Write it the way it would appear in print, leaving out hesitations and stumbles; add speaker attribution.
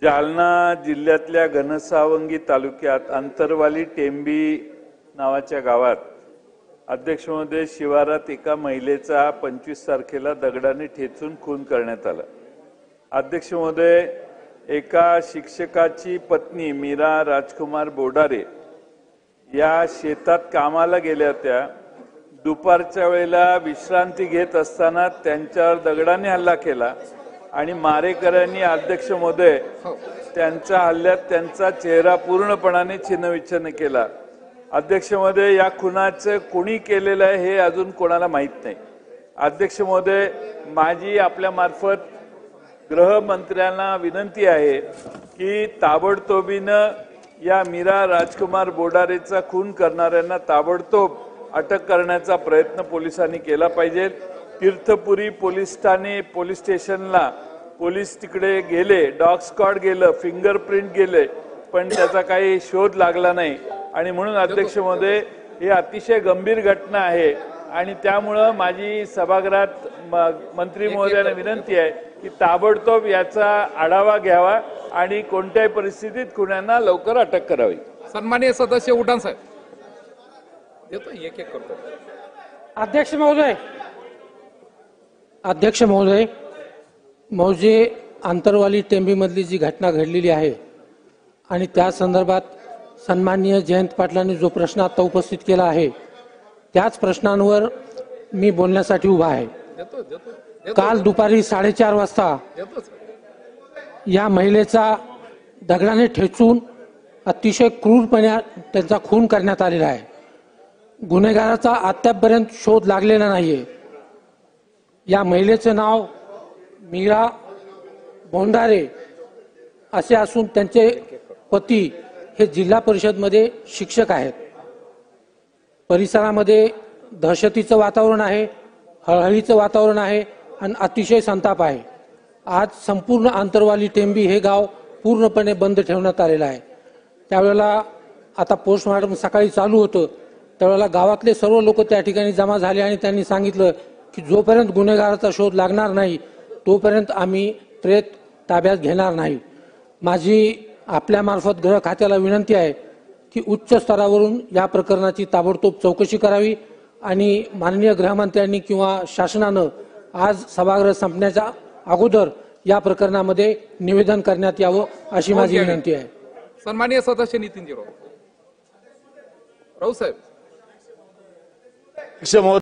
Speaker 1: जालना जिल्ह्यातल्या घनसावंगी तालुक्यात अंतरवाली टेंबी नावाच्या गावात अध्यक्ष महोदय शिवारात एका महिलेचा 25 तारखेला दगडाने ठेचून खून करण्यात आला। अध्यक्ष महोदय एका शिक्षकाची पत्नी मीरा राजकुमार बोडारे या शेतात कामाला गेल्या होत्या। दुपारच्या वेळेला विश्रांती घेत असताना त्यांच्यावर दगडाने हल्ला केला आणि मारेकऱ्यांनी अध्यक्ष महोदय त्यांच्या हल्ल्यात त्यांचा चेहरा पूर्णपणाने छिन्नविच्छिन्न केला। अध्यक्ष महोदय या खुनाचं कोणी केलेलं आहे हे अजून कोणाला माहित नाही। अध्यक्ष महोदय माझी आपल्या मार्फत गृहमंत्र्यांना विनंती आहे की ताबडतोबीने या मीरा राजकुमार बोडारेचा खून करणाऱ्यांना ताबडतोब अटक करण्याचा प्रयत्न पोलिसांनी केला पाहिजे। तीर्थपुरी पोलीस ठाणे पोलीस स्टेशनला पोलीस तिकडे गेले, डॉग स्क्वॉड गेलं, फिंगरप्रिंट गेले, पण त्याचा काही शोध लागला नाही आणि म्हणून अध्यक्ष महोदय ही अतिशय गंभीर घटना आहे आणि त्यामुळे माझी सभागृहात मंत्री महोदयांना विनंती आहे की ताबडतोब याचा आढावा घ्यावा आणि कोणत्याही परिस्थितीत खुन्यांना लवकर अटक करावी।
Speaker 2: सन्माननीय सदस्य उडान साहेब देतो एक एक करतो।
Speaker 3: अध्यक्ष महोदय मौजे अंतरवाली टेंबीमधली जी घटना घडलेली आहे आणि त्या संदर्भात सन्माननीय जयंत पाटलांनी जो प्रश्न आता उपस्थित केला आहे त्याच प्रश्नांवर मी बोलण्यासाठी उभा आहे। काल दुपारी 4:30 वाजता या महिलेचा दगडाने ठेचून अतिशय क्रूरपणे त्यांचा खून करण्यात आलेला आहे। गुन्हेगाराचा अद्यापपर्यंत शोध लागलेला नाहीये। या महिलेचे नाव मीरा बोंडारे असे असून त्यांचे पती हे जिल्हा परिषदमध्ये शिक्षक आहेत। परिसरामध्ये दहशतीचं वातावरण आहे, हळहळीचं वातावरण आहे आणि अतिशय संताप आहे। आज संपूर्ण अंतरवाली टेंबी हे गाव पूर्णपणे बंद ठेवण्यात आलेलं आहे। त्यावेळेला आता पोस्टमॉर्टम सकाळी चालू होतं, त्यावेळेला गावातले सर्व लोक त्या ठिकाणी जमा झाले आणि त्यांनी सांगितलं की जोपर्यंत गुन्हेगाराचा शोध लागणार नाही तोपर्यंत आम्ही प्रेत ताब्यात घेणार नाही। माझी आपल्या मार्फत गृह खात्याला विनंती आहे की उच्च स्तरावरून या प्रकरणाची ताबडतोब चौकशी करावी आणि माननीय गृहमंत्र्यांनी किंवा शासनानं आज सभागृह संपण्याच्या अगोदर या प्रकरणामध्ये निवेदन करण्यात यावं अशी माझी विनंती आहे।
Speaker 2: सन्माननीय सदस्य नितीन राऊत साहेब।